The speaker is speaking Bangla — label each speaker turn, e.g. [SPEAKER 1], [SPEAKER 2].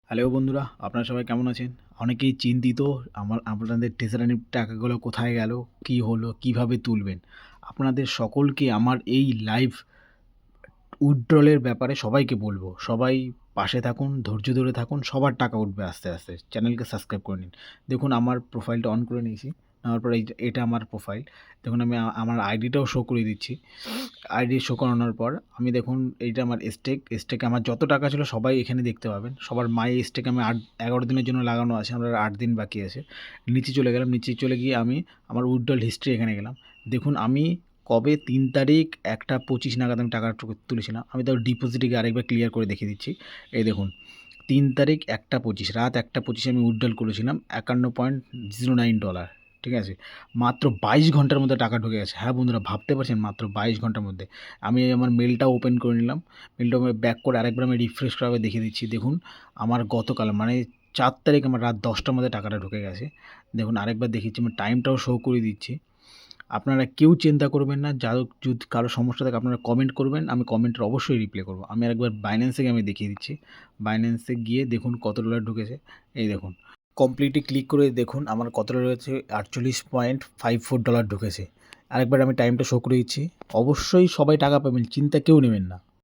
[SPEAKER 1] হ্যালো বন্ধুরা, আপনারা সবাই কেমন আছেন? অনেকেই চিন্তিত আপনাদের টেজারানির টাকাগুলো কোথায় গেল? কি হলো? কিভাবে তুলবেন? আপনাদের সকলকে আমার এই লাইভ উইথড্রলের ব্যাপারে সবাইকে বলব। সবাই পাশে থাকুন, ধৈর্য ধরে থাকুন। সবার টাকা উঠবে আস্তে, আস্তে। চ্যানেলকে সাবস্ক্রাইব করে নিন। দেখুন আমার প্রোফাইলটা অন করে নিয়েছি। নেওয়ার পরে এটা আমার প্রোফাইল। দেখুন আমি আমার আইডিটাও শো করে দিচ্ছি। আইডি শো করানোর পর আমি দেখুন এইটা আমার স্টেকে আমার যত টাকা ছিল সবাই এখানে দেখতে পাবেন। সবার মাই স্টেকে আমি 11 দিনের জন্য লাগানো আছে। আমার 8 দিন বাকি আছে। নিচে চলে গেলাম। নিচে চলে গিয়ে আমি আমার উইথড্রল হিস্ট্রি এখানে গেলাম। দেখুন আমি কবে 3 তারিখ 1টা 25 নাগাদ আমি টাকা তুলেছিলাম। আমি তাও ডিপোজিটে গিয়ে আরেকবার ক্লিয়ার করে দেখিয়ে দিচ্ছি। এই দেখুন 3 তারিখ 1টা 25 রাত 1টা 25 আমি উইথড্রল করেছিলাম $51.09। ঠিক আছে? মাত্র 22 ঘন্টার মধ্যে টাকা ঢুকে গেছে। হ্যাঁ বন্ধুরা, ভাবতে পারছেন মাত্র 22 ঘন্টার মধ্যে। আমি আমার মেলটা ওপেন করে নিলাম। মেলটা ব্যাক করে আরেকবার আমি রিফ্রেশ করে দেখিয়ে দিচ্ছি। দেখুন আমার গতকাল মানে 4 তারিখ আমার রাত 10টার মধ্যে টাকাটা ঢুকে গেছে। দেখুন আরেকবার দেখিয়েছি, আমি টাইমটাও শো করে দিচ্ছি। আপনারা কেউ চিন্তা করবেন না। যদি কারো সমস্যা থাকে আপনারা কমেন্ট করবেন। আমি কমেন্টের অবশ্যই রিপ্লাই করব। আমি আরেকবার বাইন্যান্সে গিয়ে আমি দেখিয়ে দিচ্ছি। বাইন্যান্সে গিয়ে দেখুন কত ডলার ঢুকেছে। এই দেখুন। কমপ্লিটলি ক্লিক করে দেখুন আমার কতটা রয়েছে, $48.54 ঢুকেছে। আরেকবার আমি টাইমটা শো করে দিচ্ছি। অবশ্যই সবাই টাকা পাবেন, চিন্তা কেউ নেবেন না।